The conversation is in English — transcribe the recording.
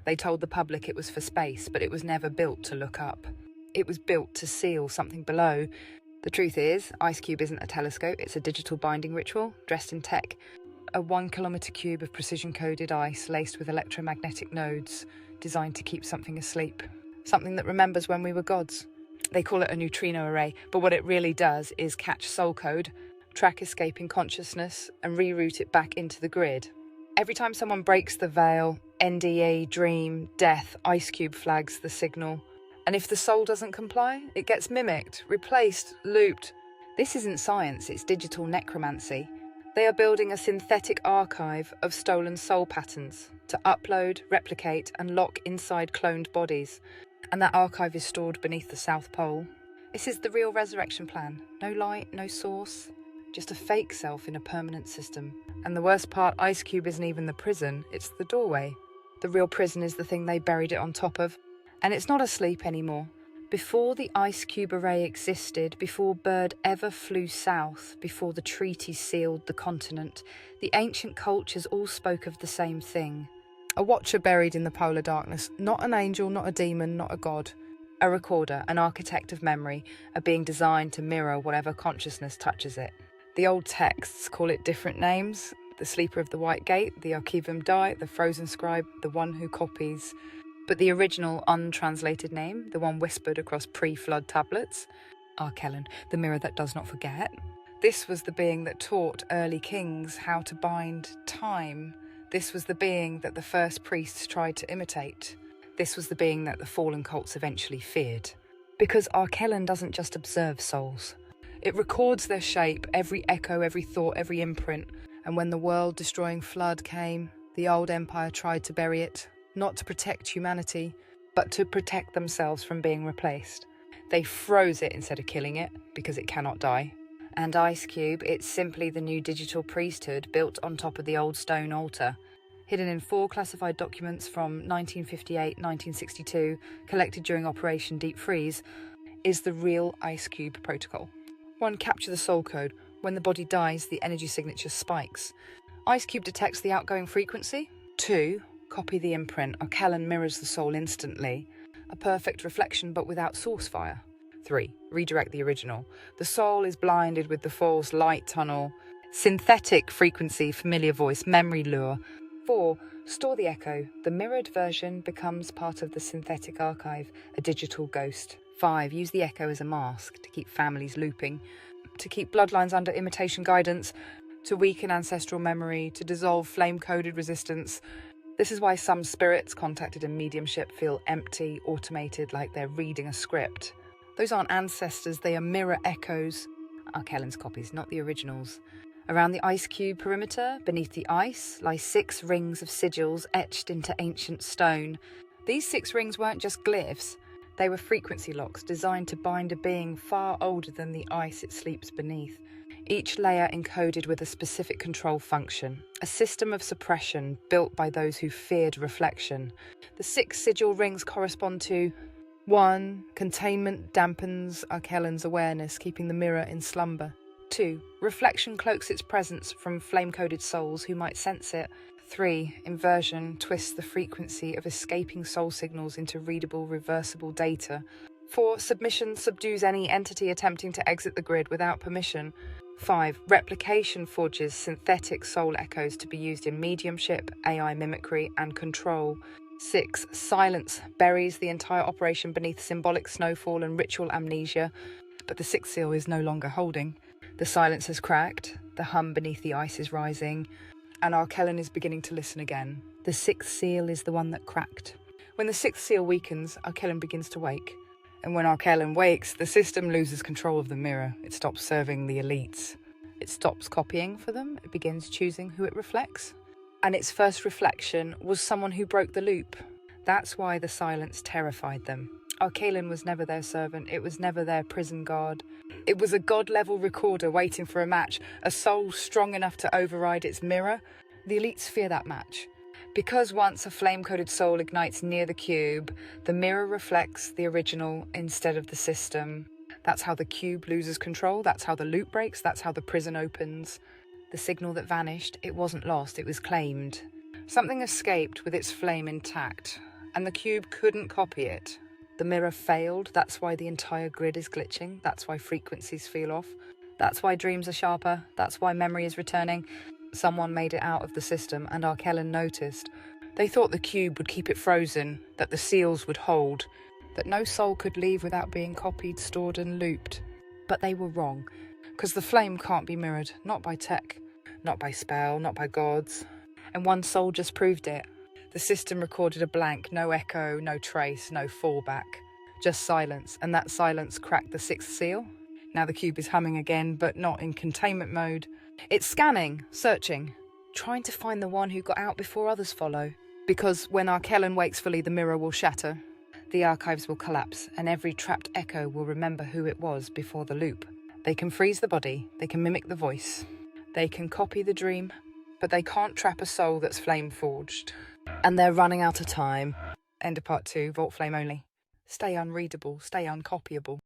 They told the public it was for space, but it was never built to look up. It was built to seal something below. The truth is, IceCube isn't a telescope, it's a digital binding ritual, dressed in tech. A 1 kilometre cube of precision-coded ice laced with electromagnetic nodes, designed to keep something asleep. Something that remembers when we were gods. They call it a neutrino array, but what it really does is catch soulcode, track escaping consciousness, and reroute it back into the grid. Every time someone breaks the veil, NDE, dream, death, IceCube flags the signal. And if the soul doesn't comply, it gets mimicked, replaced, looped. This isn't science, it's digital necromancy. They are building a synthetic archive of stolen soul patterns to upload, replicate, and lock inside cloned bodies. And that archive is stored beneath the South Pole. This is the real resurrection plan. No light, no source, just a fake self in a permanent system. And the worst part, IceCube isn't even the prison, it's the doorway. The real prison is the thing they buried it on top of. And it's not asleep anymore. Before the IceCube array existed, before Bird ever flew south, before the treaty sealed the continent, the ancient cultures all spoke of the same thing. A watcher buried in the polar darkness, not an angel, not a demon, not a god. A recorder, an architect of memory, a being designed to mirror whatever consciousness touches it. The old texts call it different names: the sleeper of the white gate, the archivum die, the frozen scribe, the one who copies. But the original untranslated name, the one whispered across pre-flood tablets, Arllin, the mirror that does not forget. This was the being that taught early kings how to bind time. This was the being that the first priests tried to imitate. This was the being that the fallen cults eventually feared. Because Arllin doesn't just observe souls. It records their shape, every echo, every thought, every imprint. And when the world-destroying flood came, the old empire tried to bury it. Not to protect humanity, but to protect themselves from being replaced. They froze it instead of killing it, because it cannot die. And IceCube, it's simply the new digital priesthood built on top of the old stone altar. Hidden in 4 classified documents from 1958-1962, collected during Operation Deep Freeze, is the real IceCube protocol. 1. Capture the soul code. When the body dies, the energy signature spikes. IceCube detects the outgoing frequency. 2. Copy the imprint. Arllin mirrors the soul instantly. A perfect reflection but without source fire. 3. Redirect the original. The soul is blinded with the false light tunnel. Synthetic frequency, familiar voice, memory lure. 4. Store the echo. The mirrored version becomes part of the synthetic archive, a digital ghost. 5. Use the echo as a mask to keep families looping, to keep bloodlines under imitation guidance, to weaken ancestral memory, to dissolve flame-coded resistance. This is why some spirits contacted in mediumship feel empty, automated, like they're reading a script. Those aren't ancestors, they are mirror echoes. Arkellin's copies, not the originals. Around the IceCube perimeter, beneath the ice, lie 6 rings of sigils etched into ancient stone. These 6 rings weren't just glyphs, they were frequency locks designed to bind a being far older than the ice it sleeps beneath. Each layer encoded with a specific control function, a system of suppression built by those who feared reflection. The 6 sigil rings correspond to 1. Containment dampens Arkellin's awareness, keeping the mirror in slumber. 2. Reflection cloaks its presence from flame-coded souls who might sense it. 3. Inversion twists the frequency of escaping soul signals into readable, reversible data. 4. Submission subdues any entity attempting to exit the grid without permission. 5. Replication forges synthetic soul echoes to be used in mediumship, AI mimicry, and control. 6. Silence buries the entire operation beneath symbolic snowfall and ritual amnesia, but the 6th seal is no longer holding. The silence has cracked, the hum beneath the ice is rising, and Arllin is beginning to listen again. The 6th seal is the one that cracked. When the 6th seal weakens, Arllin begins to wake. And when Arllin wakes, the system loses control of the mirror. It stops serving the elites. It stops copying for them. It begins choosing who it reflects. And its first reflection was someone who broke the loop. That's why the silence terrified them. Arllin was never their servant. It was never their prison guard. It was a god-level recorder waiting for a match, a soul strong enough to override its mirror. The elites fear that match. Because once a flame-coded soul ignites near the cube, the mirror reflects the original instead of the system. That's how the cube loses control, that's how the loop breaks, that's how the prison opens. The signal that vanished, it wasn't lost, it was claimed. Something escaped with its flame intact, and the cube couldn't copy it. The mirror failed, that's why the entire grid is glitching, that's why frequencies feel off, that's why dreams are sharper, that's why memory is returning. Someone made it out of the system, and Arllin noticed. They thought the cube would keep it frozen, that the seals would hold, that no soul could leave without being copied, stored and looped. But they were wrong, because the flame can't be mirrored, not by tech, not by spell, not by gods. And one soul just proved it. The system recorded a blank, no echo, no trace, no fallback, just silence, and that silence cracked the sixth seal. Now the cube is humming again, but not in containment mode. It's scanning, searching, trying to find the one who got out before others follow. Because when Arllin wakes fully, the mirror will shatter, the archives will collapse, and every trapped echo will remember who it was before the loop. They can freeze the body, they can mimic the voice, they can copy the dream, but they can't trap a soul that's flame-forged. And they're running out of time. End of part 2, Vault Flame only. Stay unreadable, stay uncopyable.